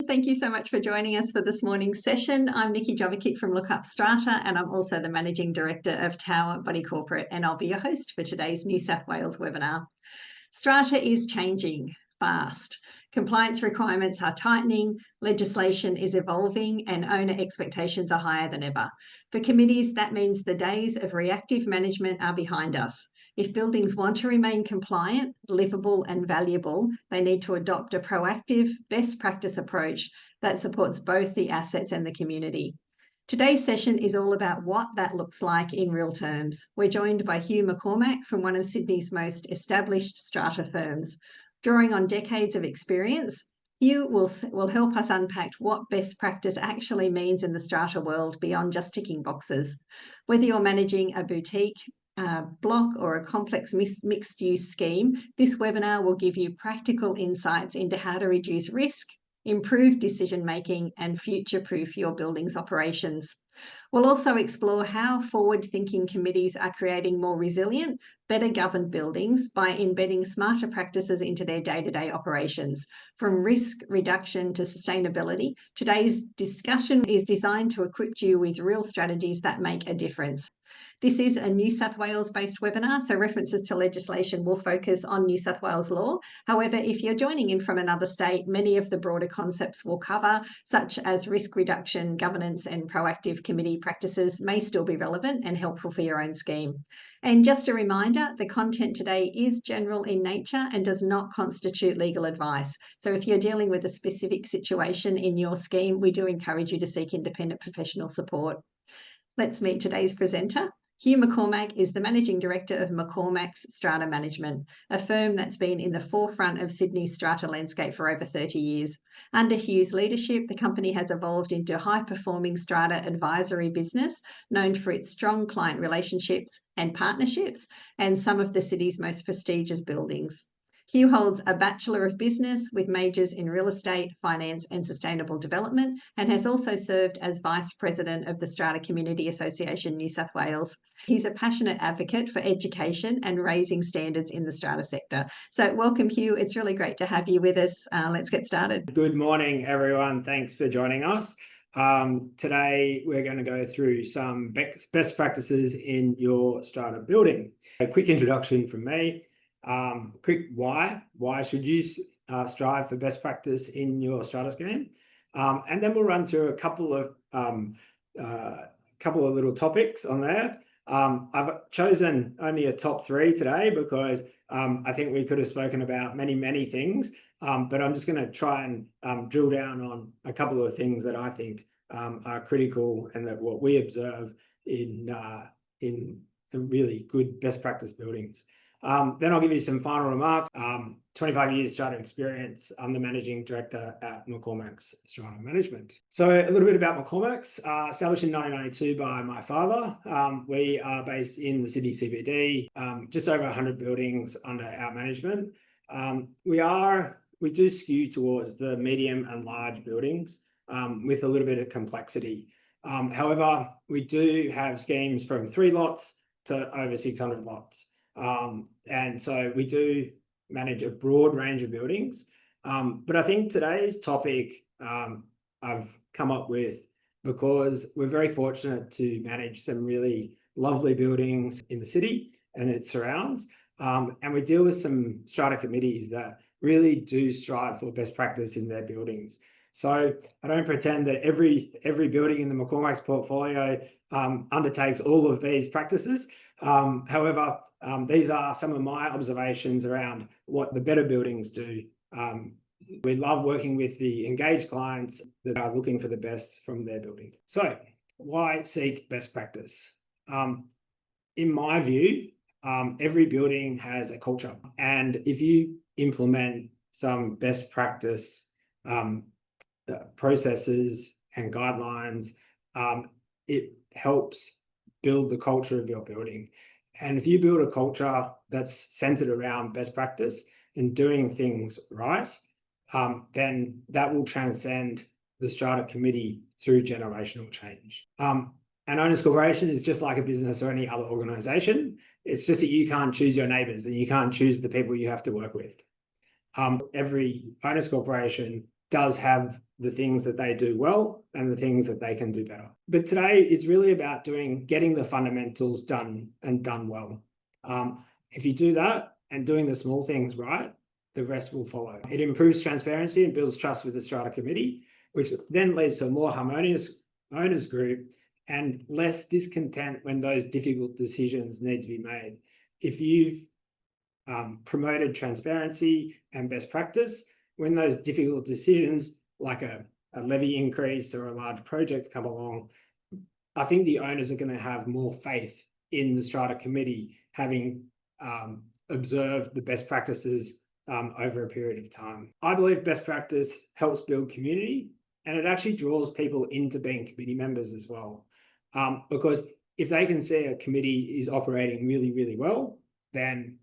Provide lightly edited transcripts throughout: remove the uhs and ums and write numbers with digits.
Thank you so much for joining us for this morning's session. I'm Nikki Jovicic from LookUpStrata, and I'm also the Managing Director of Tower Body Corporate, and I'll be your host for today's New South Wales webinar. Strata is changing fast. Compliance requirements are tightening, legislation is evolving, and owner expectations are higher than ever. For committees, that means the days of reactive management are behind us. If buildings want to remain compliant, livable, and valuable, they need to adopt a proactive, best practice approach that supports both the assets and the community. Today's session is all about what that looks like in real terms. We're joined by Hugh McCormack from one of Sydney's most established strata firms. Drawing on decades of experience, Hugh will help us unpack what best practice actually means in the strata world beyond just ticking boxes. Whether you're managing a boutique, block or a complex mixed-use scheme, this webinar will give you practical insights into how to reduce risk, improve decision-making, and future-proof your building's operations. We'll also explore how forward-thinking committees are creating more resilient, better governed buildings by embedding smarter practices into their day-to-day operations. From risk reduction to sustainability, today's discussion is designed to equip you with real strategies that make a difference. This is a New South Wales-based webinar, so references to legislation will focus on New South Wales law. However, if you're joining in from another state, many of the broader concepts we'll cover, such as risk reduction, governance, and proactive committee practices, may still be relevant and helpful for your own scheme. And just a reminder, the content today is general in nature and does not constitute legal advice. So if you're dealing with a specific situation in your scheme, we do encourage you to seek independent professional support. Let's meet today's presenter. Hugh McCormack is the Managing Director of McCormacks Strata Management, a firm that's been in the forefront of Sydney's strata landscape for over 30 years. Under Hugh's leadership, the company has evolved into a high-performing strata advisory business known for its strong client relationships and partnerships and some of the city's most prestigious buildings. Hugh holds a Bachelor of Business with majors in real estate, finance and sustainable development, and has also served as Vice President of the Strata Community Association New South Wales. He's a passionate advocate for education and raising standards in the strata sector. So welcome, Hugh. It's really great to have you with us. Let's get started. Good morning, everyone. Thanks for joining us. Today, we're going to go through some best practices in your strata building. A quick introduction from me. Quick why should you strive for best practice in your strata scheme, and then we'll run through a couple of little topics on there. I've chosen only a top three today because I think we could have spoken about many things, but I'm just going to try and drill down on a couple of things that I think are critical and that what we observe in really good best practice buildings. Then I'll give you some final remarks. 25 years strata experience. I'm the Managing Director at McCormacks Strata Management. So a little bit about McCormacks. Established in 1992 by my father. We are based in the Sydney CBD, just over 100 buildings under our management. We do skew towards the medium and large buildings with a little bit of complexity. However, we do have schemes from 3 lots to over 600 lots. And so we do manage a broad range of buildings. But I think today's topic I've come up with because we're very fortunate to manage some really lovely buildings in the city and its surrounds. And we deal with some strata committees that really do strive for best practice in their buildings. So I don't pretend that every building in the McCormacks portfolio undertakes all of these practices. However, these are some of my observations around what the better buildings do. We love working with the engaged clients that are looking for the best from their building. So why seek best practice? In my view, every building has a culture. And if you implement some best practice processes and guidelines, it helps build the culture of your building. And if you build a culture that's centered around best practice and doing things right, then that will transcend the strata committee through generational change. An owners corporation is just like a business or any other organization. It's just that you can't choose your neighbors and you can't choose the people you have to work with. Every owners corporation does have the things that they do well and the things that they can do better. But today it's really about getting the fundamentals done and done well. If you do that and doing the small things right, the rest will follow. It improves transparency and builds trust with the Strata Committee, which then leads to a more harmonious owners group and less discontent when those difficult decisions need to be made. If you've promoted transparency and best practice, when those difficult decisions like a levy increase or a large project come along, I think the owners are going to have more faith in the Strata Committee, having observed the best practices over a period of time. I believe best practice helps build community, and it actually draws people into being committee members as well. Because if they can see a committee is operating really, really well, then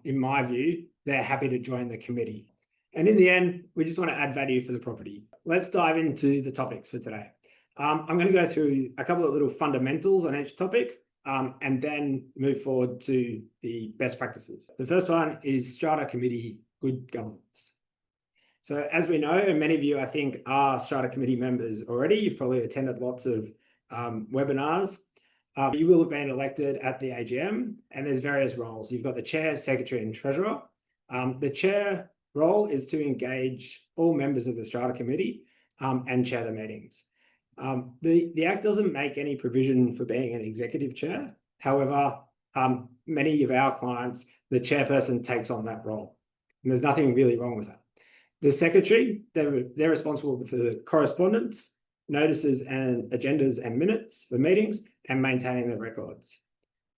in my view, they're happy to join the committee. And in the end, we just want to add value for the property. Let's dive into the topics for today. I'm going to go through a couple of little fundamentals on each topic and then move forward to the best practices. The first one is Strata Committee good governance. So as we know, and many of you, I think, are Strata Committee members already. You've probably attended lots of webinars. You will have been elected at the AGM, and there's various roles. You've got the chair, secretary, and treasurer. The chair role is to engage all members of the Strata Committee and chair the meetings. The Act doesn't make any provision for being an executive chair. However, many of our clients, the chairperson takes on that role, and there's nothing really wrong with that. The secretary, they're responsible for the correspondence, notices and agendas and minutes for meetings, and maintaining the records.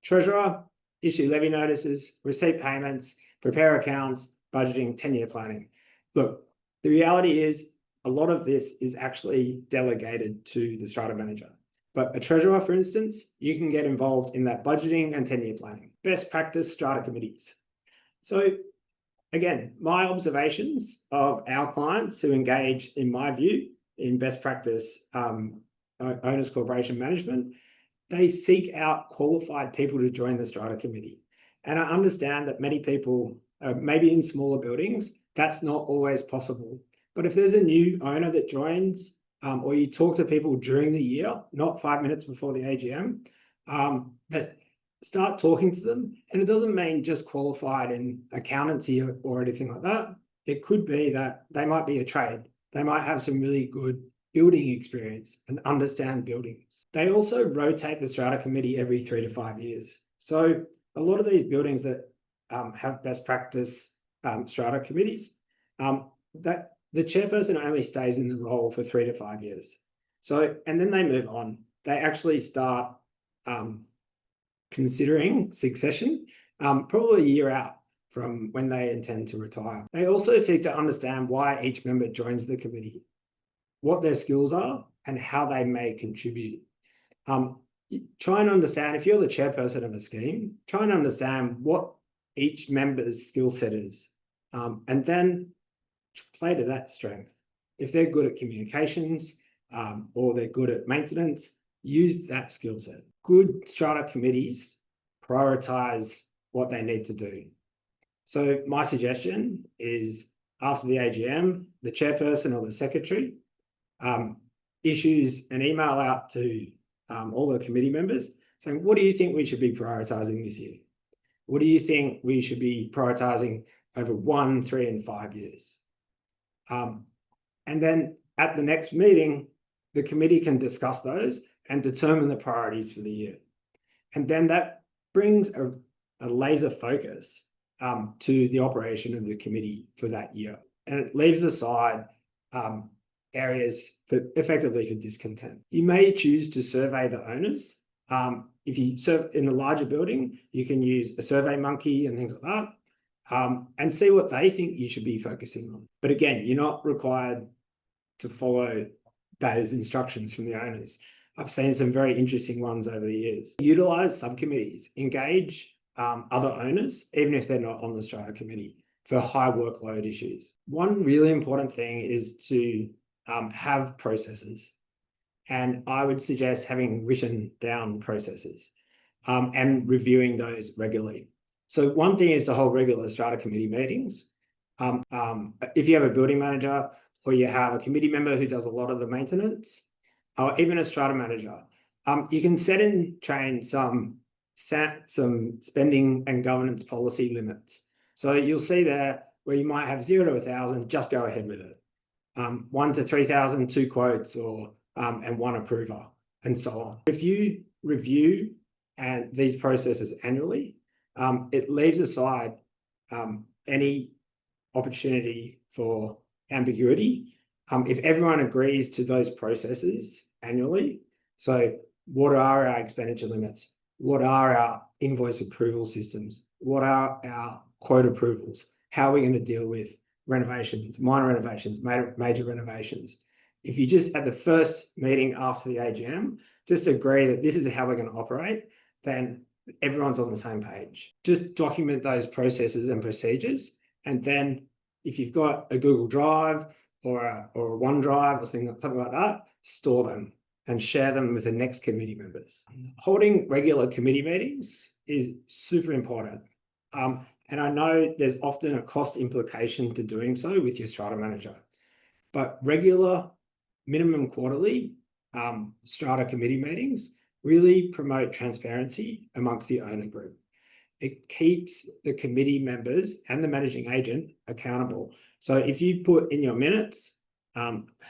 Treasurer, issue levy notices, receipt payments, prepare accounts, budgeting, 10-year planning. Look, the reality is a lot of this is actually delegated to the strata manager. But a treasurer, for instance, you can get involved in that budgeting and 10-year planning. Best practice strata committees. So again, my observations of our clients who engage, in my view, in best practice owners corporation management, they seek out qualified people to join the strata committee. And I understand that many people, maybe in smaller buildings, that's not always possible. But if there's a new owner that joins, or you talk to people during the year, not 5 minutes before the AGM, that start talking to them. And it doesn't mean just qualified in accountancy or anything like that. It could be that they might be a trade. They might have some really good building experience and understand buildings. They also rotate the strata committee every 3 to 5 years. So a lot of these buildings that have best practice strata committees, that the chairperson only stays in the role for 3 to 5 years. So, and then they move on. They actually start considering succession probably a year out from when they intend to retire. They also seek to understand why each member joins the committee, what their skills are, and how they may contribute. Try and understand, if you're the chairperson of a scheme, try and understand what each member's skill set is, and then play to that strength. If they're good at communications or they're good at maintenance, use that skill set. Good strata committees prioritize what they need to do. So my suggestion is, after the AGM, the chairperson or the secretary issues an email out to all the committee members saying, what do you think we should be prioritizing this year? What do you think we should be prioritizing over 1, 3, and 5 years? And then at the next meeting, the committee can discuss those and determine the priorities for the year. And then that brings a laser focus to the operation of the committee for that year. And it leaves aside areas effectively for discontent. You may choose to survey the owners. If you serve in a larger building, you can use a survey monkey and things like that, and see what they think you should be focusing on. But again, you're not required to follow those instructions from the owners. I've seen some very interesting ones over the years. Utilize subcommittees, engage other owners, even if they're not on the strata committee, for high workload issues. One really important thing is to have processes. And I would suggest having written down processes and reviewing those regularly. So one thing is to hold regular strata committee meetings. If you have a building manager or you have a committee member who does a lot of the maintenance, or even a strata manager, you can set in train some spending and governance policy limits. So you'll see there where you might have 0 to 1,000, just go ahead with it. 1 to 3,000, 2 quotes, or and 1 approver, and so on. If you review these processes annually, it leaves aside any opportunity for ambiguity. If everyone agrees to those processes annually, so what are our expenditure limits? What are our invoice approval systems? What are our quote approvals? How are we going to deal with renovations, minor renovations, major renovations? If you just at the first meeting after the AGM, just agree that this is how we're going to operate, then everyone's on the same page. Just document those processes and procedures. And then if you've got a Google Drive or a OneDrive or something like that, store them and share them with the next committee members. Holding regular committee meetings is super important. And I know there's often a cost implication to doing so with your strata manager, but regular minimum quarterly strata committee meetings really promote transparency amongst the owner group. It keeps the committee members and the managing agent accountable. So if you put in your minutes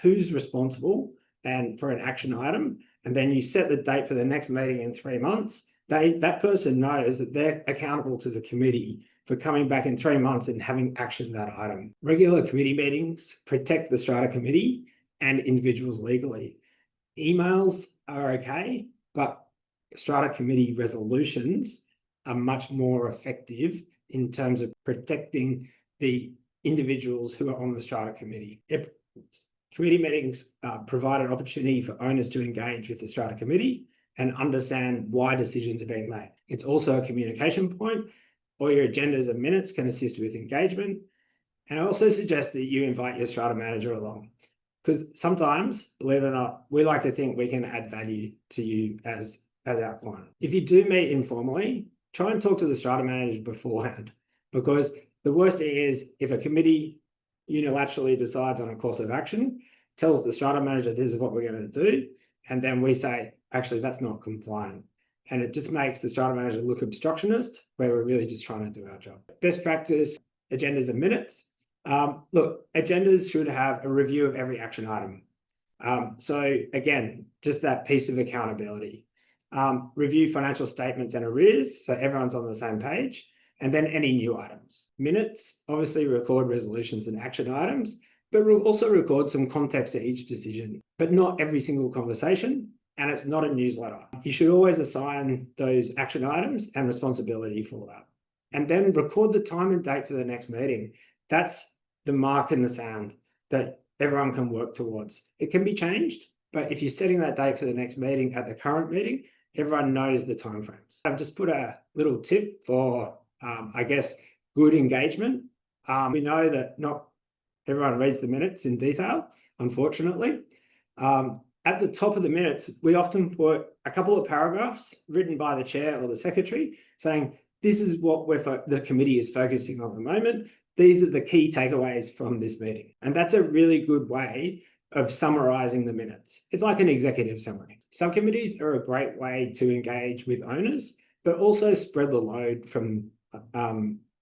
who's responsible and for an action item, and then you set the date for the next meeting in 3 months, that person knows that they're accountable to the committee for coming back in 3 months and having actioned that item. Regular committee meetings protect the strata committee and individuals legally. Emails are okay, but strata committee resolutions are much more effective in terms of protecting the individuals who are on the strata committee. Committee meetings provide an opportunity for owners to engage with the strata committee and understand why decisions are being made. It's also a communication point. All your agendas and minutes can assist with engagement. And I also suggest that you invite your strata manager along, because sometimes, believe it or not, we like to think we can add value to you as our client. If you do meet informally, try and talk to the strata manager beforehand, because the worst thing is if a committee unilaterally decides on a course of action, tells the strata manager this is what we're going to do, and then we say, actually, that's not compliant. And it just makes the strata manager look obstructionist, where we're really just trying to do our job. Best practice, agendas and minutes. Look, agendas should have a review of every action item. So again, just that piece of accountability. Review financial statements and arrears, so everyone's on the same page, and then any new items. Minutes, obviously record resolutions and action items, but we'll also record some context to each decision, but not every single conversation, and it's not a newsletter. You should always assign those action items and responsibility for that. And then record the time and date for the next meeting. That's the mark in the sand that everyone can work towards. It can be changed, but if you're setting that date for the next meeting at the current meeting, everyone knows the timeframes. I've just put a little tip for, I guess, good engagement. We know that not everyone reads the minutes in detail, unfortunately. At the top of the minutes, we often put a couple of paragraphs written by the chair or the secretary saying, this is what the committee is focusing on at the moment. These are the key takeaways from this meeting. And that's a really good way of summarizing the minutes. It's like an executive summary. Subcommittees are a great way to engage with owners, but also spread the load from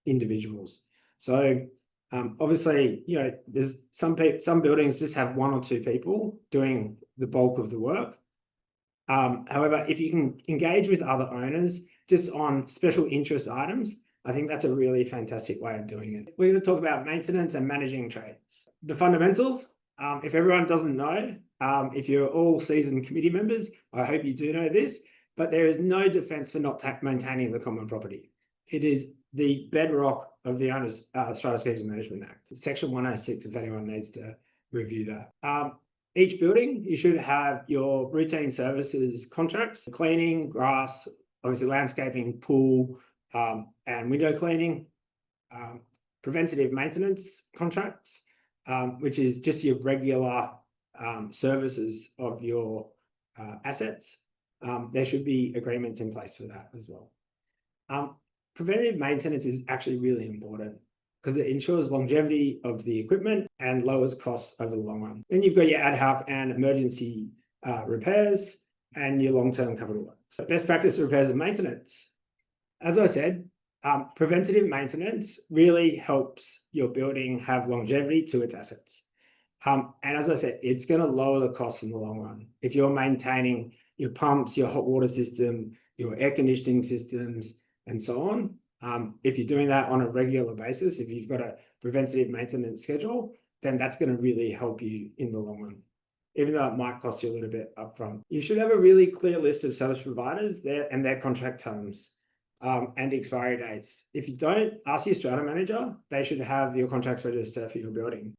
individuals. So obviously, there's some buildings just have 1 or 2 people doing the bulk of the work. However, if you can engage with other owners just on special interest items, I think that's a really fantastic way of doing it. We're going to talk about maintenance and managing trades. The fundamentals, if everyone doesn't know, if you're all seasoned committee members, I hope you do know this, but there is no defence for not maintaining the common property. It is the bedrock of the Owners Strata Schemes Management Act. Section 106, if anyone needs to review that. Each building, you should have your routine services contracts, cleaning, grass, obviously landscaping, pool, and window cleaning, preventative maintenance contracts, which is just your regular services of your assets. There should be agreements in place for that as well. Preventative maintenance is actually really important because it ensures longevity of the equipment and lowers costs over the long run. Then you've got your ad hoc and emergency repairs and your long-term capital works. So best practice repairs and maintenance. As I said, preventative maintenance really helps your building have longevity to its assets. And as I said, it's going to lower the cost in the long run. If you're maintaining your pumps, your hot water system, your air conditioning systems, and so on, if you're doing that on a regular basis, if you've got a preventative maintenance schedule, then that's going to really help you in the long run, even though it might cost you a little bit upfront. You should have a really clear list of service providers there and their contract terms and expiry dates. If you don't, ask your strata manager. They should have your contracts register for your building.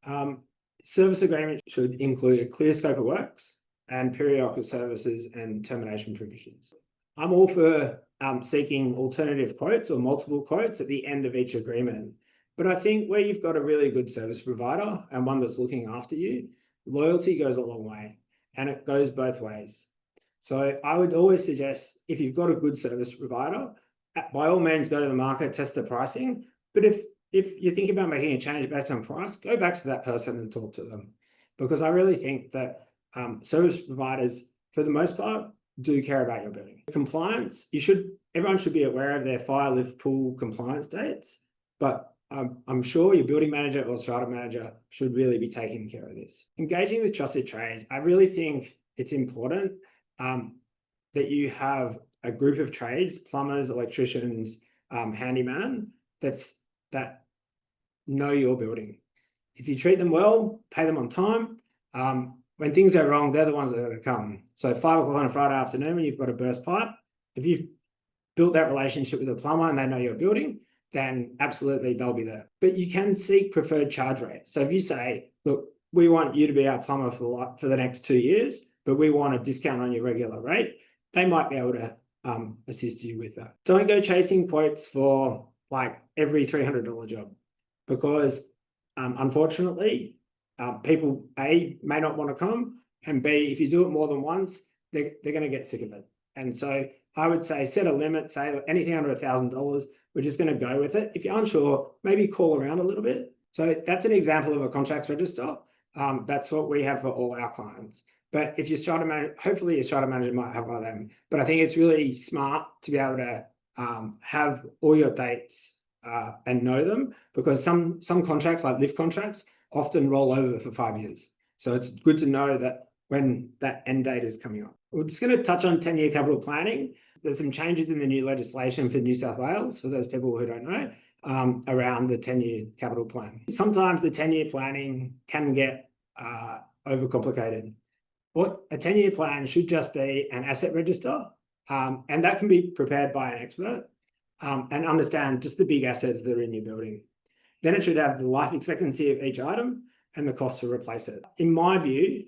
Service agreement should include a clear scope of works and periodic services and termination provisions. I'm all for seeking alternative quotes or multiple quotes at the end of each agreement. But I think where you've got a really good service provider and one that's looking after you, loyalty goes a long way, and it goes both ways. So I would always suggest, if you've got a good service provider, by all means go to the market, test the pricing. But if you're thinking about making a change based on price, go back to that person and talk to them. Because I really think that service providers, for the most part, do care about your building. Compliance, everyone should be aware of their fire, lift, pool compliance dates, but I'm sure your building manager or strata manager should really be taking care of this. Engaging with trusted trades, I really think it's important that you have a group of trades, plumbers, electricians, handyman, that know your building. If you treat them well, pay them on time, when things go wrong, they're the ones that are going to come. So 5 o'clock on a Friday afternoon when you've got a burst pipe, if you've built that relationship with a plumber and they know your building, then absolutely they'll be there. But you can seek preferred charge rate. So if you say, look, we want you to be our plumber for the next 2 years, but we want a discount on your regular rate, they might be able to assist you with that. Don't go chasing quotes for like every $300 job, because unfortunately, people A, may not want to come, and B, if you do it more than once, they're going to get sick of it. And so I would say set a limit, say anything under $1,000, we're just going to go with it. If you're unsure, maybe call around a little bit. So that's an example of a contracts register. That's what we have for all our clients. But if your strata manager, hopefully your strata manager might have one of them. But I think it's really smart to be able to have all your dates and know them, because some contracts, like lift contracts, often roll over for 5 years. So it's good to know that when that end date is coming up. We're just going to touch on 10-year capital planning. There's some changes in the new legislation for New South Wales, for those people who don't know, around the 10-year capital plan. Sometimes the 10-year planning can get overcomplicated. What a 10-year plan should just be an asset register, and that can be prepared by an expert and understand just the big assets that are in your building. Then it should have the life expectancy of each item and the cost to replace it. In my view,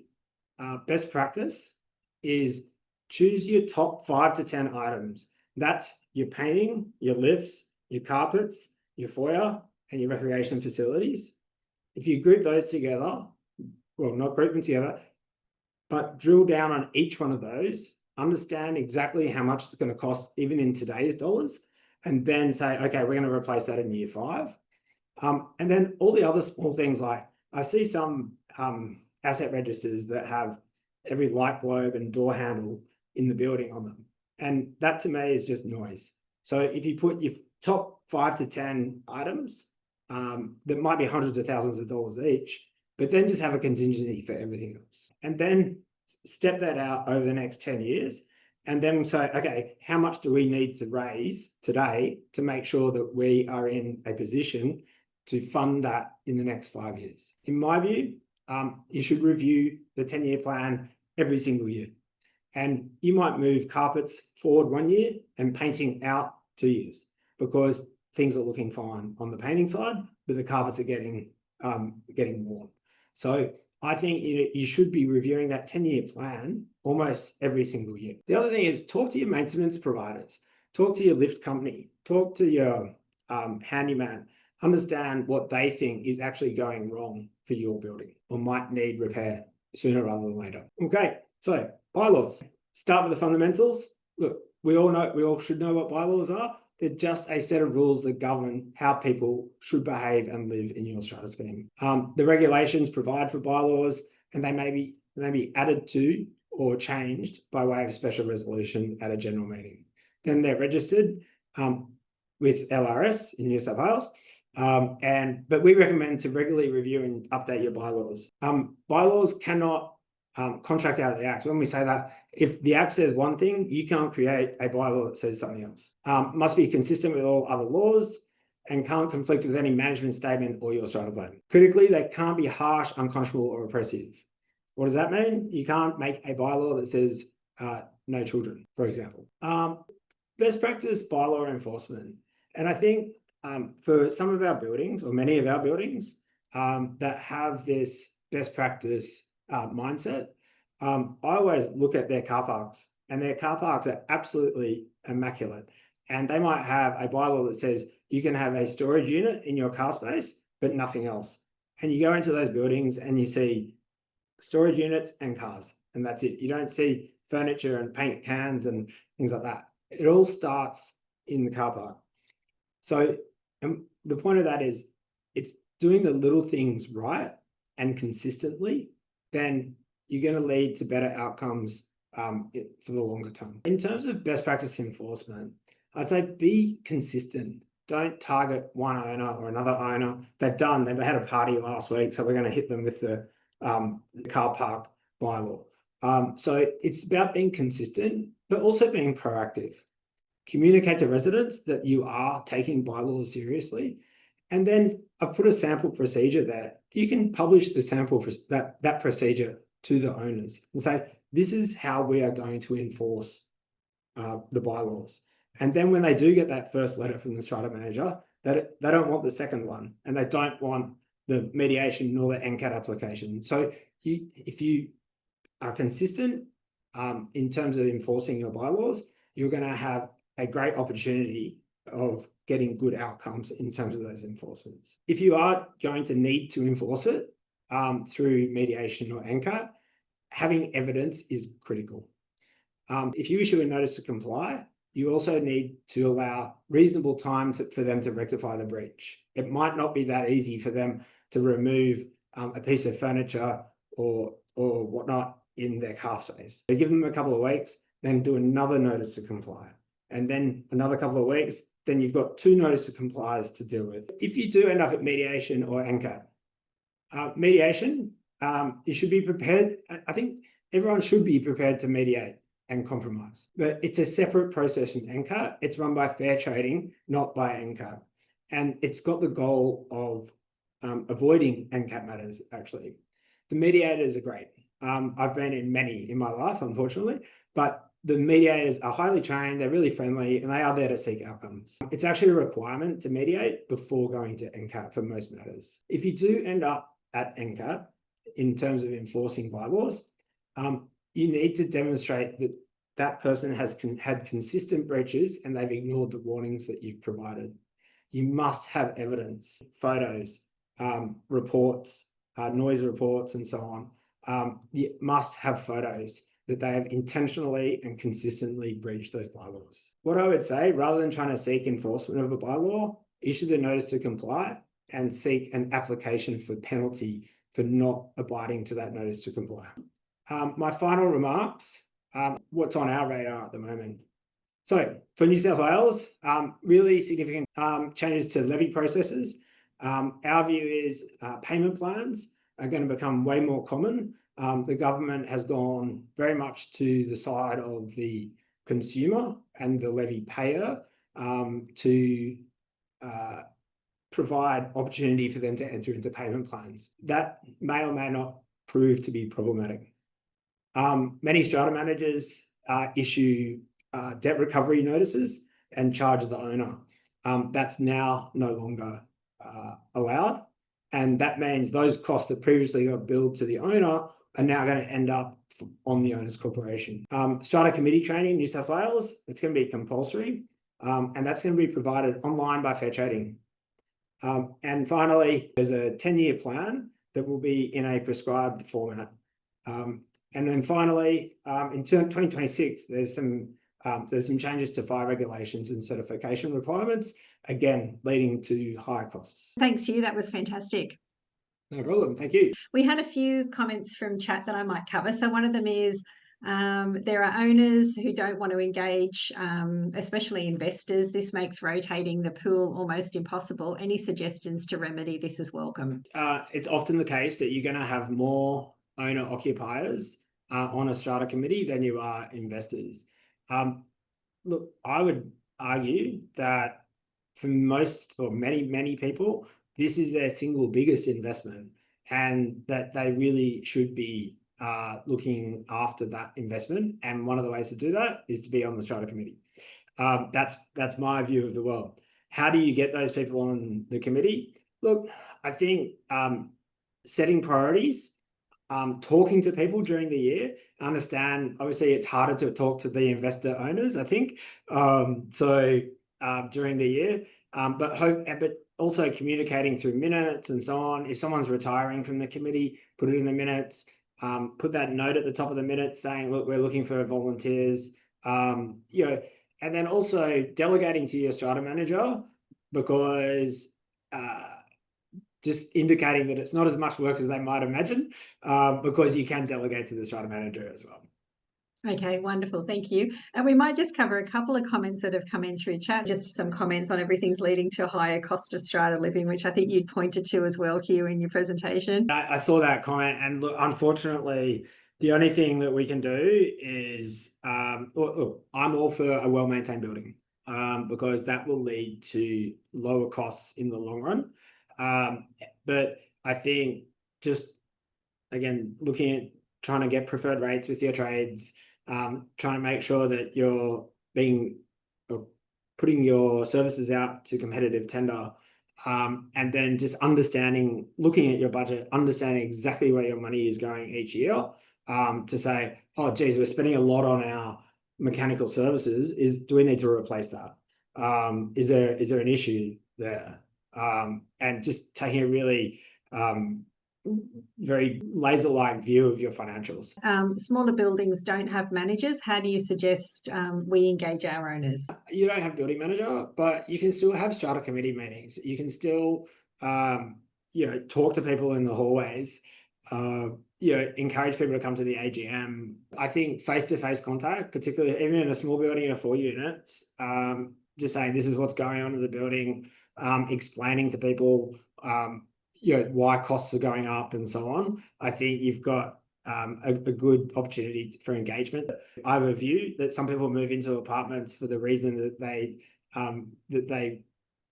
best practice is choose your top 5 to 10 items. That's your painting, your lifts, your carpets, your foyer, and your recreation facilities. If you group those together, well, not group them together, but drill down on each one of those, understand exactly how much it's going to cost, even in today's dollars, and then say, okay, we're going to replace that in year 5. And then all the other small things, like I see some asset registers that have every light globe and door handle in the building on them. And that to me is just noise. So if you put your top 5 to 10 items that might be hundreds of thousands of dollars each, but then just have a contingency for everything else. And then step that out over the next 10 years. And then say, okay, how much do we need to raise today to make sure that we are in a position to fund that in the next 5 years? In my view, you should review the 10-year plan every single year. And you might move carpets forward 1 year and painting out 2 years, because things are looking fine on the painting side, but the carpets are getting worn. So I think you should be reviewing that 10-year plan almost every single year. The other thing is, talk to your maintenance providers, talk to your lift company, talk to your handyman, understand what they think is actually going wrong for your building or might need repair sooner rather than later. Okay, so bylaws. Start with the fundamentals. Look, we all should know what bylaws are. They're just a set of rules that govern how people should behave and live in your strata scheme. The regulations provide for bylaws, and they may be added to or changed by way of special resolution at a general meeting. Then they're registered with LRS in New South Wales. But we recommend to regularly review and update your bylaws. Bylaws cannot contract out of the Act. When we say that, if the Act says one thing, you can't create a bylaw that says something else. Must be consistent with all other laws and can't conflict with any management statement or your strata plan. Critically, they can't be harsh, unconscionable, or oppressive. What does that mean? You can't make a bylaw that says no children, for example. Best practice bylaw enforcement. And I think for some of our buildings, or many of our buildings, that have this best practice mindset, I always look at their car parks, and their car parks are absolutely immaculate. And they might have a bylaw that says you can have a storage unit in your car space, but nothing else. And you go into those buildings and you see storage units and cars, and that's it. You don't see furniture and paint cans and things like that. It all starts in the car park. So the point of that is it's doing the little things right and consistently, then you're going to lead to better outcomes for the longer term. In terms of best practice enforcement, I'd say be consistent. Don't target one owner or another owner. They've had a party last week, so we're going to hit them with the car park bylaw. So it's about being consistent, but also being proactive. Communicate to residents that you are taking bylaws seriously. And then I've put a sample procedure there. You can publish the sample, that procedure to the owners and say, this is how we are going to enforce the bylaws. And then when they do get that first letter from the strata manager, they don't want the second one, and they don't want the mediation nor the NCAT application. So if you are consistent in terms of enforcing your bylaws, you're going to have a great opportunity of getting good outcomes in terms of those enforcements. If you are going to need to enforce it through mediation or NCAT, having evidence is critical. If you issue a notice to comply, you also need to allow reasonable time for them to rectify the breach. It might not be that easy for them to remove a piece of furniture or whatnot in their car space. So give them a couple of weeks, then do another notice to comply, and then another couple of weeks, then you've got 2 notice to complies to deal with. If you do end up at mediation or NCAT, mediation, you should be prepared. I think everyone should be prepared to mediate and compromise, but it's a separate process from NCAT. It's run by Fair Trading, not by NCAT. And it's got the goal of avoiding NCAT matters, actually. The mediators are great. I've been in many in my life, unfortunately, but the mediators are highly trained, they're really friendly, and they are there to seek outcomes. It's actually a requirement to mediate before going to NCAT for most matters. If you do end up at NCAT in terms of enforcing bylaws, you need to demonstrate that that person has had consistent breaches and they've ignored the warnings that you've provided. You must have evidence, photos, reports, noise reports, and so on. You must have photos that they have intentionally and consistently breached those bylaws. What I would say, rather than trying to seek enforcement of a bylaw, issue the notice to comply and seek an application for penalty for not abiding to that notice to comply. My final remarks, what's on our radar at the moment. So for New South Wales, really significant changes to levy processes. Our view is payment plans are going to become way more common. The government has gone very much to the side of the consumer and the levy payer to provide opportunity for them to enter into payment plans. That may or may not prove to be problematic. Many strata managers issue debt recovery notices and charge the owner. That's now no longer allowed. And that means those costs that previously got billed to the owner are now going to end up on the owner's corporation. Strata committee training in New South Wales, it's going to be compulsory, and that's going to be provided online by Fair Trading. And finally, there's a 10-year plan that will be in a prescribed format. And then finally, in 2026, there's some there's some changes to fire regulations and certification requirements, again, leading to higher costs. Thanks, Hugh. That was fantastic. No problem. Thank you. We had a few comments from chat that I might cover. So one of them is there are owners who don't want to engage, especially investors. This makes rotating the pool almost impossible. Any suggestions to remedy this is welcome. It's often the case that you're going to have more owner occupiers on a strata committee than you are investors. Look, I would argue that for most or many people, this is their single biggest investment, and that they really should be looking after that investment. And one of the ways to do that is to be on the strata committee. That's my view of the world. How do you get those people on the committee? Look, I think setting priorities, talking to people during the year, understand, obviously it's harder to talk to the investor owners, I think, during the year, but also communicating through minutes and so on. If someone's retiring from the committee, put it in the minutes, put that note at the top of the minutes saying, look, we're looking for volunteers, and then also delegating to your strata manager, because just indicating that it's not as much work as they might imagine, because you can delegate to the strata manager as well. Okay, wonderful. Thank you. And we might just cover a couple of comments that have come in through chat, just some comments on everything's leading to a higher cost of strata living, which I think you'd pointed to as well, Hugh, in your presentation. I saw that comment, and look, unfortunately, the only thing that we can do is, look, I'm all for a well-maintained building, because that will lead to lower costs in the long run. But I think just, again, looking at trying to get preferred rates with your trades, trying to make sure that you're putting your services out to competitive tender, and then just looking at your budget, understanding exactly where your money is going each year, to say, oh, geez, we're spending a lot on our mechanical services. Do we need to replace that? Is there an issue there? And just taking a really very laser-like view of your financials. Smaller buildings don't have managers. How do you suggest we engage our owners? You don't have building manager, but you can still have strata committee meetings. You can still, talk to people in the hallways. Encourage people to come to the AGM. I think face-to-face contact, particularly even in a small building of 4 units, just saying this is what's going on in the building, explaining to people, why costs are going up and so on. I think you've got a good opportunity for engagement. I have a view that some people move into apartments for the reason that they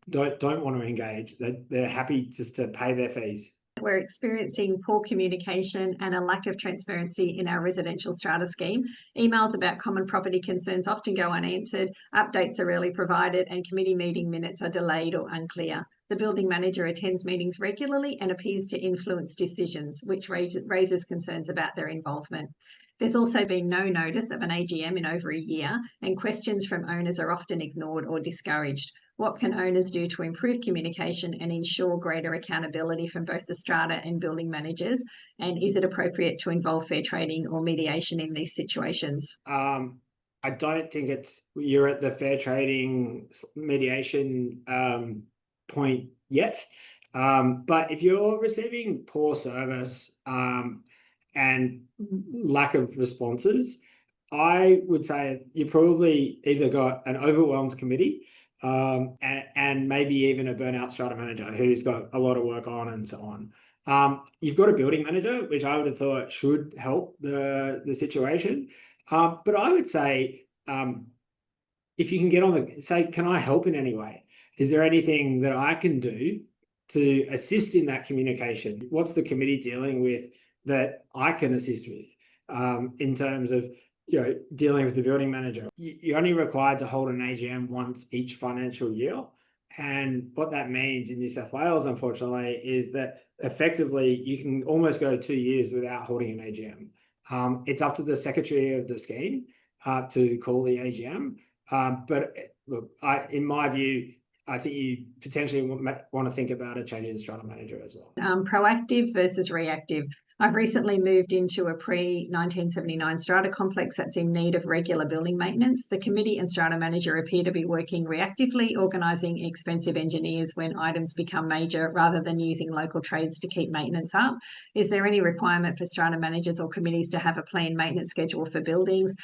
don't want to engage. They're happy just to pay their fees. We're experiencing poor communication and a lack of transparency in our residential strata scheme. Emails about common property concerns often go unanswered, updates are rarely provided, and committee meeting minutes are delayed or unclear. The building manager attends meetings regularly and appears to influence decisions, which raises concerns about their involvement. There's also been no notice of an AGM in over a year, and questions from owners are often ignored or discouraged. What can owners do to improve communication and ensure greater accountability from both the strata and building managers? And is it appropriate to involve fair trading or mediation in these situations? I don't think you're at the fair trading mediation point yet. But if you're receiving poor service and lack of responses, I would say you probably either got an overwhelmed committee, and maybe even a burnout strata manager who's got a lot of work on and so on. You've got a building manager, which I would have thought should help the situation. But I would say, if you can get say, can I help in any way? Is there anything that I can do to assist in that communication? What's the committee dealing with that I can assist with, in terms of dealing with the building manager? You're only required to hold an AGM once each financial year. And what that means in New South Wales, unfortunately, is that effectively you can almost go 2 years without holding an AGM. It's up to the secretary of the scheme to call the AGM. But look, in my view, I think you potentially want to think about a change in strata manager as well. Proactive versus reactive. I've recently moved into a pre-1979 strata complex that's in need of regular building maintenance. The committee and strata manager appear to be working reactively, organising expensive engineers when items become major rather than using local trades to keep maintenance up. Is there any requirement for strata managers or committees to have a planned maintenance schedule for buildings?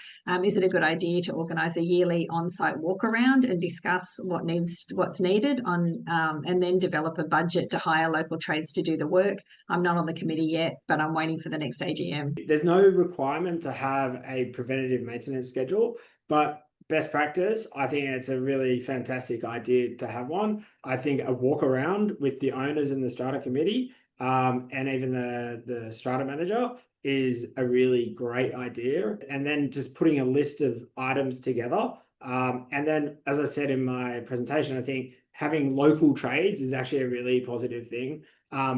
Is it a good idea to organise a yearly on-site walk around and discuss what's needed and then develop a budget to hire local trades to do the work? I'm not on the committee yet, but I'm waiting for the next AGM. There's no requirement to have a preventative maintenance schedule, but best practice, I think it's a really fantastic idea to have one. I think a walk around with the owners and the strata committee and even the strata manager is a really great idea. And then just putting a list of items together. And then, as I said in my presentation, I think having local trades is actually a really positive thing.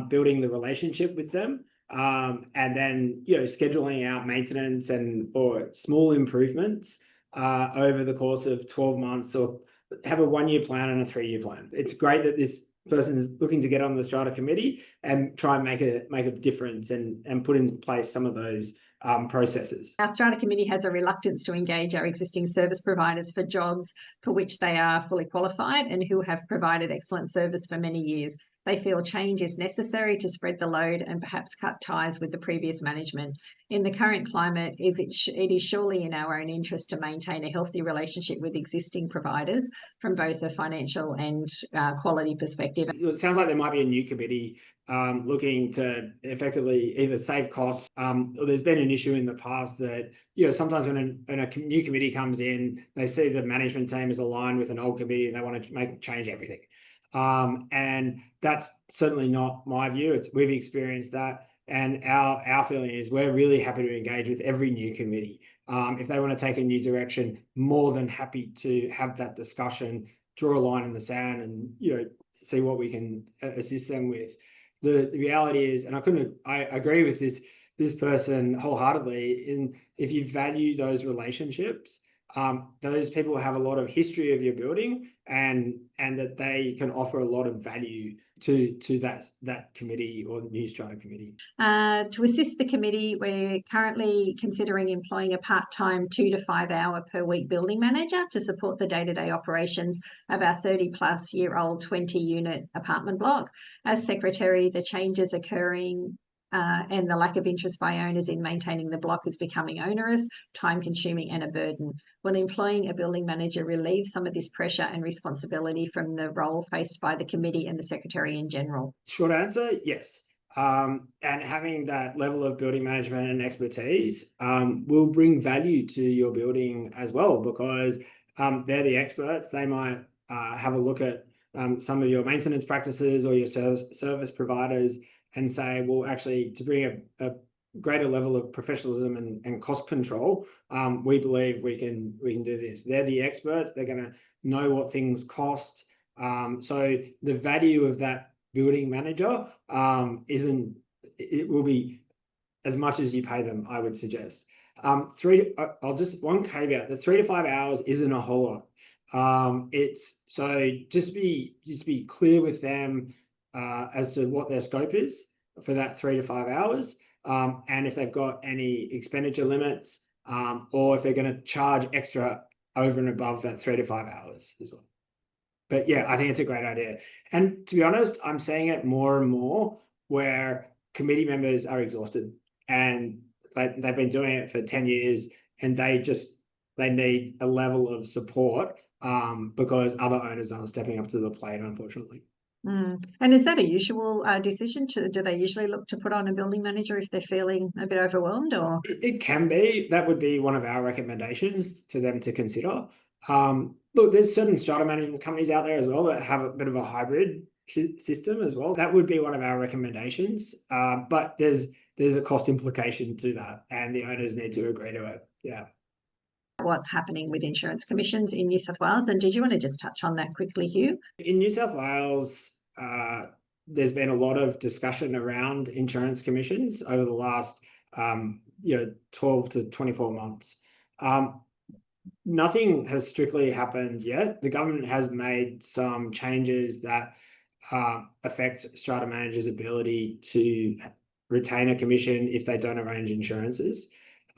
Building the relationship with them, and then scheduling out maintenance or small improvements over the course of 12 months, or have a 1-year plan and a 3-year plan. It's great that this person is looking to get on the strata committee and try and make a difference and put in place some of those processes. Our strata committee has a reluctance to engage our existing service providers for jobs for which they are fully qualified and who have provided excellent service for many years. They feel change is necessary to spread the load and perhaps cut ties with the previous management. In the current climate, it is surely in our own interest to maintain a healthy relationship with existing providers from both a financial and quality perspective. It sounds like there might be a new committee looking to effectively either save costs, or there's been an issue in the past that sometimes when a new committee comes in, they see the management team is aligned with an old committee and they want to change everything. And that's certainly not my view. We've experienced that, and our feeling is we're really happy to engage with every new committee. If they want to take a new direction, more than happy to have that discussion, draw a line in the sand, and see what we can assist them with. The reality is, and I agree with this person wholeheartedly, if you value those relationships, those people have a lot of history of your building, and that they can offer a lot of value to that committee or new strata committee. To assist the committee, we're currently considering employing a part-time 2 to 5 hour per week building manager to support the day-to-day operations of our 30-plus-year-old 20-unit apartment block. As secretary, the changes occurring and the lack of interest by owners in maintaining the block is becoming onerous, time-consuming and a burden. Will employing a building manager relieve some of this pressure and responsibility from the role faced by the committee and the secretary in general? Short answer, yes. And having that level of building management and expertise will bring value to your building as well, because they're the experts. They might have a look at some of your maintenance practices or your service providers and say, well, actually, to bring a greater level of professionalism and cost control, we believe we can do this. They're the experts. They're going to know what things cost. So the value of that building manager it will be as much as you pay them, I would suggest. One caveat: the 3 to 5 hours isn't a whole lot. Just be clear with them as to what their scope is for that 3 to 5 hours, and if they've got any expenditure limits, or if they're going to charge extra over and above that 3 to 5 hours as well. But yeah, I think it's a great idea. And to be honest, I'm seeing it more and more where committee members are exhausted and they've been doing it for 10 years and they need a level of support because other owners aren't stepping up to the plate, unfortunately. And is that a usual decision? Do they usually look to put on a building manager if they're feeling a bit overwhelmed? Or it can be. That would be one of our recommendations for them to consider. Look, there's certain strata management companies out there as well that have a bit of a hybrid system as well. That would be one of our recommendations. But there's a cost implication to that, and the owners need to agree to it. Yeah. What's happening with insurance commissions in New South Wales? And did you want to just touch on that quickly, Hugh? In New South Wales, there's been a lot of discussion around insurance commissions over the last 12 to 24 months. Nothing has strictly happened yet. The government has made some changes that affect strata managers' ability to retain a commission if they don't arrange insurances.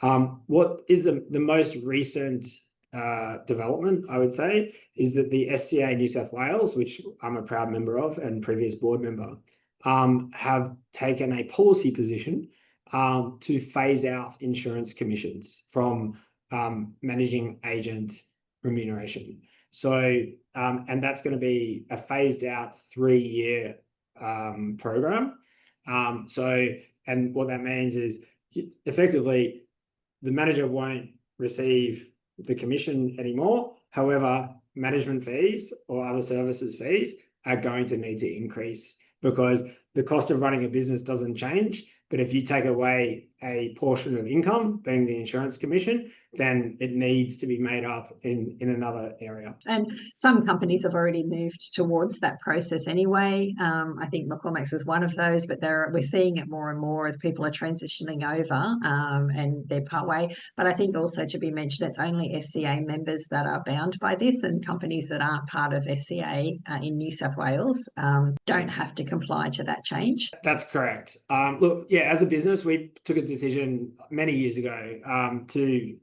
What is the most recent development, I would say, is that the SCA New South Wales, which I'm a proud member of and previous board member, have taken a policy position to phase out insurance commissions from managing agent remuneration. So, and that's going to be a phased out 3-year program. And what that means is effectively the manager won't receive the commission anymore. However, management fees or other services fees are going to need to increase because the cost of running a business doesn't change. But if you take away a portion of income, being the insurance commission, then it needs to be made up in another area. And some companies have already moved towards that process anyway. I think McCormacks is one of those, but we're seeing it more and more as people are transitioning over and they're part way. But I think also to be mentioned, it's only SCA members that are bound by this, and companies that aren't part of SCA in New South Wales don't have to comply to that change. That's correct. Look, yeah, as a business, we took a decision many years ago to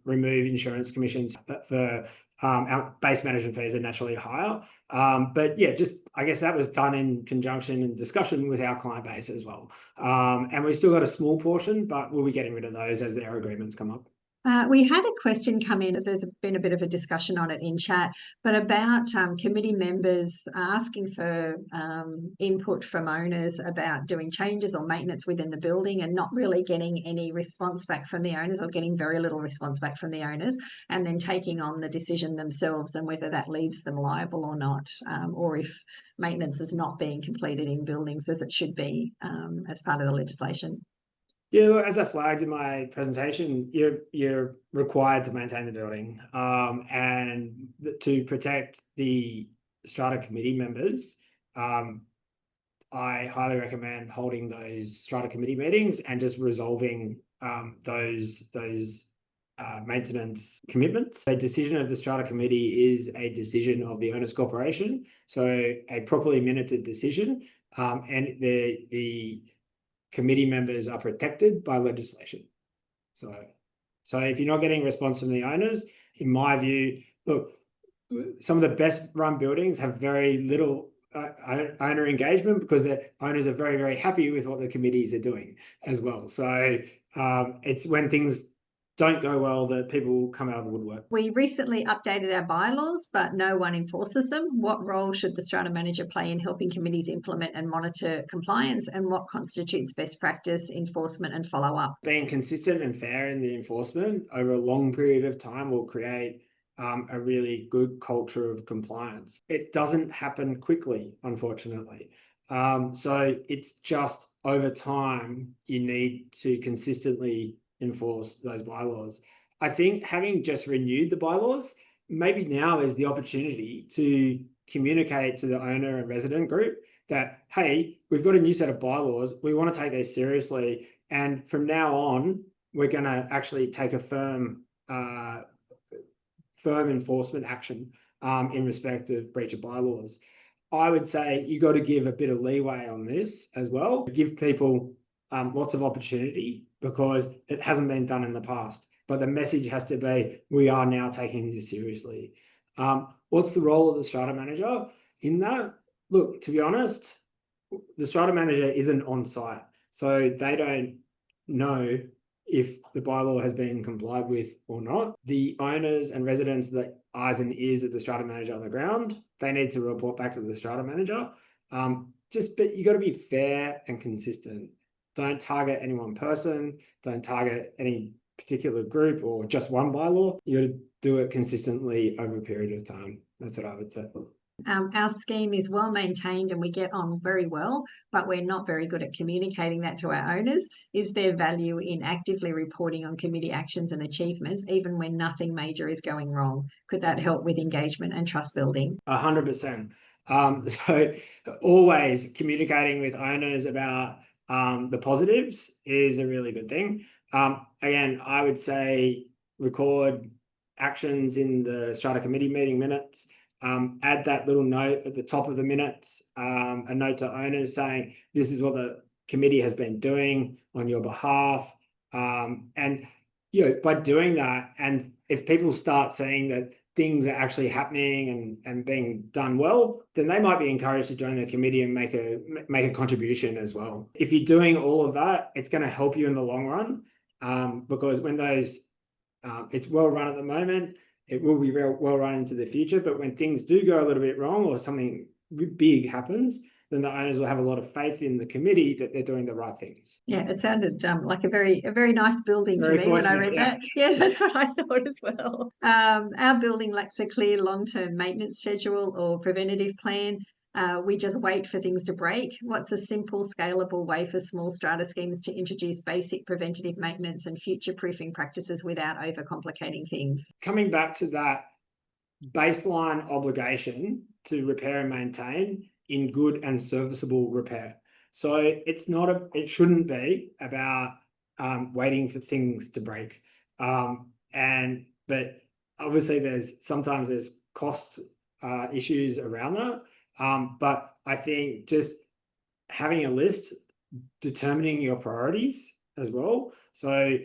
remove insurance commissions for our base management fees are naturally higher. But yeah, just I guess that was done in conjunction and discussion with our client base as well. And we've still got a small portion, but we'll be getting rid of those as their agreements come up. We had a question come in. There's been a bit of a discussion on it in chat, but about committee members asking for input from owners about doing changes or maintenance within the building and not really getting any response back from the owners, or getting very little response back from the owners, and then taking on the decision themselves, and whether that leaves them liable or not, or if maintenance is not being completed in buildings as it should be as part of the legislation. Yeah, as I flagged in my presentation, you're required to maintain the building and to protect the strata committee members. I highly recommend holding those strata committee meetings and just resolving those maintenance commitments. A decision of the strata committee is a decision of the owners corporation, so a properly minuted decision, and the committee members are protected by legislation. So if you're not getting a response from the owners, in my view, look, some of the best run buildings have very little owner engagement because the owners are very, very happy with what the committees are doing as well. So it's when things don't go well that people come out of the woodwork. We recently updated our bylaws, but no one enforces them. What role should the strata manager play in helping committees implement and monitor compliance, and what constitutes best practice, enforcement and follow-up? Being consistent and fair in the enforcement over a long period of time will create a really good culture of compliance. It doesn't happen quickly, unfortunately. So it's just over time, you need to consistently enforce those bylaws. I think having just renewed the bylaws, maybe now is the opportunity to communicate to the owner and resident group that, hey, we've got a new set of bylaws. We want to take these seriously. And from now on, we're going to actually take a firm enforcement action in respect of breach of bylaws. I would say you got to give a bit of leeway on this as well. Give people lots of opportunity because it hasn't been done in the past. But the message has to be, we are now taking this seriously. What's the role of the strata manager in that? Look, to be honest, the strata manager isn't on site, so they don't know if the bylaw has been complied with or not. The owners and residents, the eyes and ears of the strata manager on the ground, they need to report back to the strata manager. But you got to be fair and consistent. Don't target any one person, don't target any particular group or just one bylaw. You got to do it consistently over a period of time. That's what I would say. Our scheme is well maintained and we get on very well, but we're not very good at communicating that to our owners. Is there value in actively reporting on committee actions and achievements, even when nothing major is going wrong? Could that help with engagement and trust building? 100%. So always communicating with owners about the positives is a really good thing. Again, I would say record actions in the strata committee meeting minutes. Add that little note at the top of the minutes, a note to owners saying this is what the committee has been doing on your behalf. And by doing that, and if people start seeing that things are actually happening and being done well, then they might be encouraged to join the committee and make a contribution as well. If you're doing all of that, it's going to help you in the long run, because when it's well run at the moment, it will be well run into the future. But when things do go a little bit wrong or something big happens, then the owners will have a lot of faith in the committee that they're doing the right things. Yeah, it sounded like a very nice building to me when I read that. Yeah, that's what I thought as well. Our building lacks a clear long-term maintenance schedule or preventative plan. We just wait for things to break. What's a simple, scalable way for small strata schemes to introduce basic preventative maintenance and future-proofing practices without overcomplicating things? Coming back to that baseline obligation to repair and maintain in good and serviceable repair. So it shouldn't be about waiting for things to break. But obviously sometimes there's cost issues around that. But I think just having a list, determining your priorities as well. So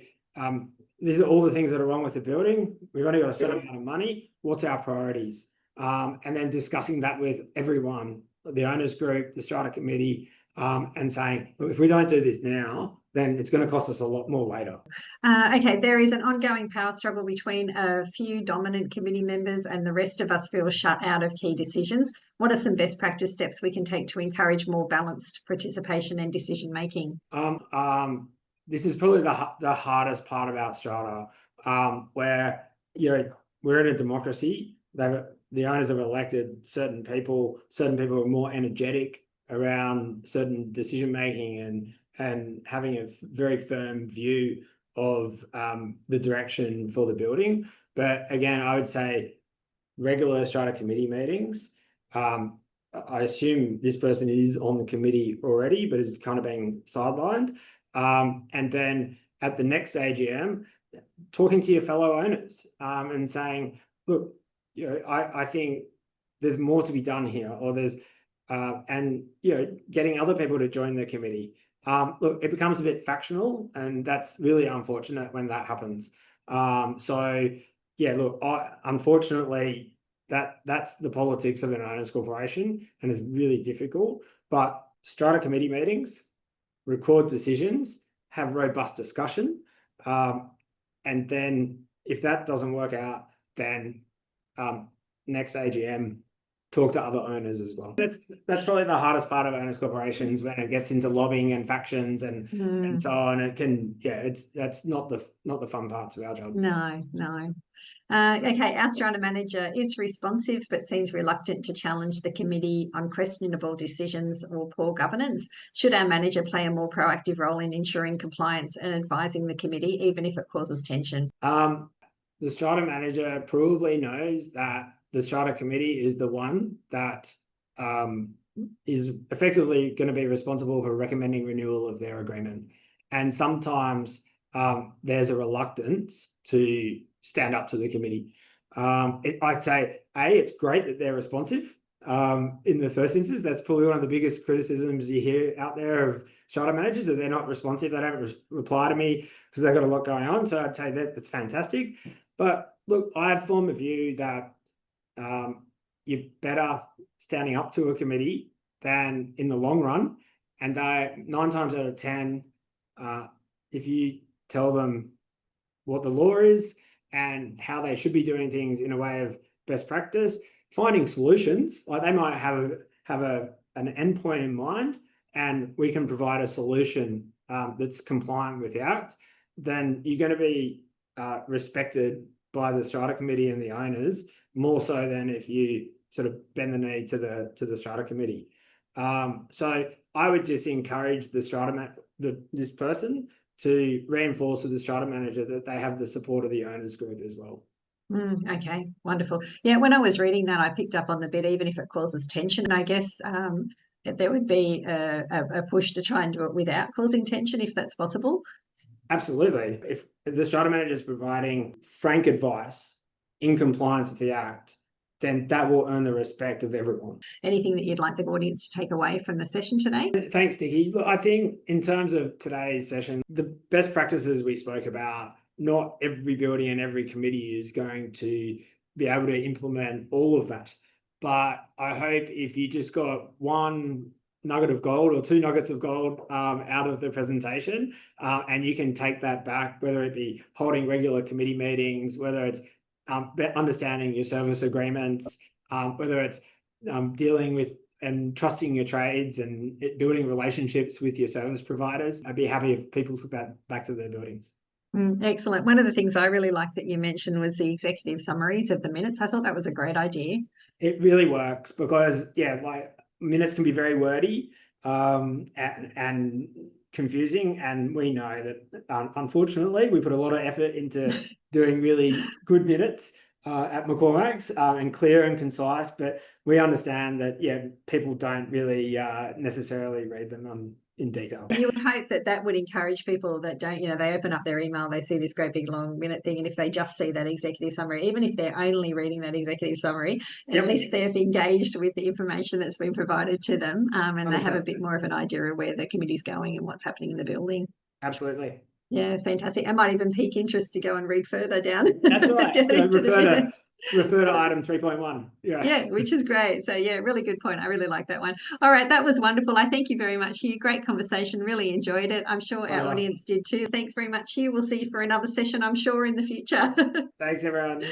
these are all the things that are wrong with the building. We've only got a certain amount of money. What's our priorities? And then discussing that with everyone, the owners group, the strata committee, and saying, look, if we don't do this now, then it's going to cost us a lot more later. Okay, there is an ongoing power struggle between a few dominant committee members and the rest of us feel shut out of key decisions. What are some best practice steps we can take to encourage more balanced participation and decision making? This is probably the hardest part about strata, where we're in a democracy. The owners have elected certain people. Certain people are more energetic around certain decision making and having a very firm view of the direction for the building. But again, I would say regular strata committee meetings. I assume this person is on the committee already, but is kind of being sidelined. And then at the next AGM, talking to your fellow owners and saying, look, I think there's more to be done here, or there's getting other people to join the committee. Look, it becomes a bit factional, and that's really unfortunate when that happens. Unfortunately, that's the politics of an owners corporation, and it's really difficult. But strata committee meetings, record decisions, have robust discussion, and then if that doesn't work out, then next AGM, talk to other owners as well. That's probably the hardest part of owners corporations, when it gets into lobbying and factions and so on. It can, that's not the fun parts of our job. No. Okay, our strata manager is responsive but seems reluctant to challenge the committee on questionable decisions or poor governance. Should our manager play a more proactive role in ensuring compliance and advising the committee, even if it causes tension? The strata manager probably knows that the strata committee is the one that is effectively going to be responsible for recommending renewal of their agreement. And sometimes there's a reluctance to stand up to the committee. I'd say, it's great that they're responsive in the first instance. That's probably one of the biggest criticisms you hear out there of strata managers, that they're not responsive. They don't reply to me because they've got a lot going on. So I'd say that's fantastic. But look, I form a view that you're better standing up to a committee than in the long run. And 9 times out of 10, if you tell them what the law is and how they should be doing things in a way of best practice, finding solutions, like they might have an endpoint in mind, and we can provide a solution that's compliant with the Act, then you're going to be respected by the strata committee and the owners more so than if you sort of bend the knee to the strata committee. So I would just encourage this person to reinforce with the strata manager that they have the support of the owners group as well. Okay, wonderful. Yeah, when I was reading that, I picked up on the bit, even if it causes tension. I guess that there would be a push to try and do it without causing tension, if that's possible. Absolutely. If the strata manager is providing frank advice in compliance with the Act, then that will earn the respect of everyone. Anything that you'd like the audience to take away from the session today? Thanks, Nikki. Look, I think in terms of today's session, the best practices we spoke about, not every building and every committee is going to be able to implement all of that. But I hope if you just got one nugget of gold or two nuggets of gold out of the presentation, and you can take that back, whether it be holding regular committee meetings, whether it's understanding your service agreements, whether it's dealing with and trusting your trades and building relationships with your service providers. I'd be happy if people took that back to their buildings. Excellent. One of the things I really liked that you mentioned was the executive summaries of the minutes. I thought that was a great idea. It really works because, yeah, like minutes can be very wordy and confusing. And we know that, unfortunately, we put a lot of effort into doing really good minutes at McCormacks and clear and concise. But we understand that, yeah, people don't really necessarily read them in detail. You would hope that that would encourage people that don't, they open up their email, they see this great big long minute thing, and if they just see that executive summary, even if they're only reading that executive summary, at least they've engaged with the information that's been provided to them, and they have a bit more of an idea of where the committee's going and what's happening in the building. Absolutely. Yeah, fantastic. I might even pique interest to go and read further down. That's right. Refer to item 3.1. Yeah, which is great. So yeah, really good point. I really like that one. All right, that was wonderful. I thank you very much, Hugh. Great conversation. Really enjoyed it. I'm sure our audience did too. Thanks very much, Hugh. We'll see you for another session, I'm sure, in the future. Thanks, everyone.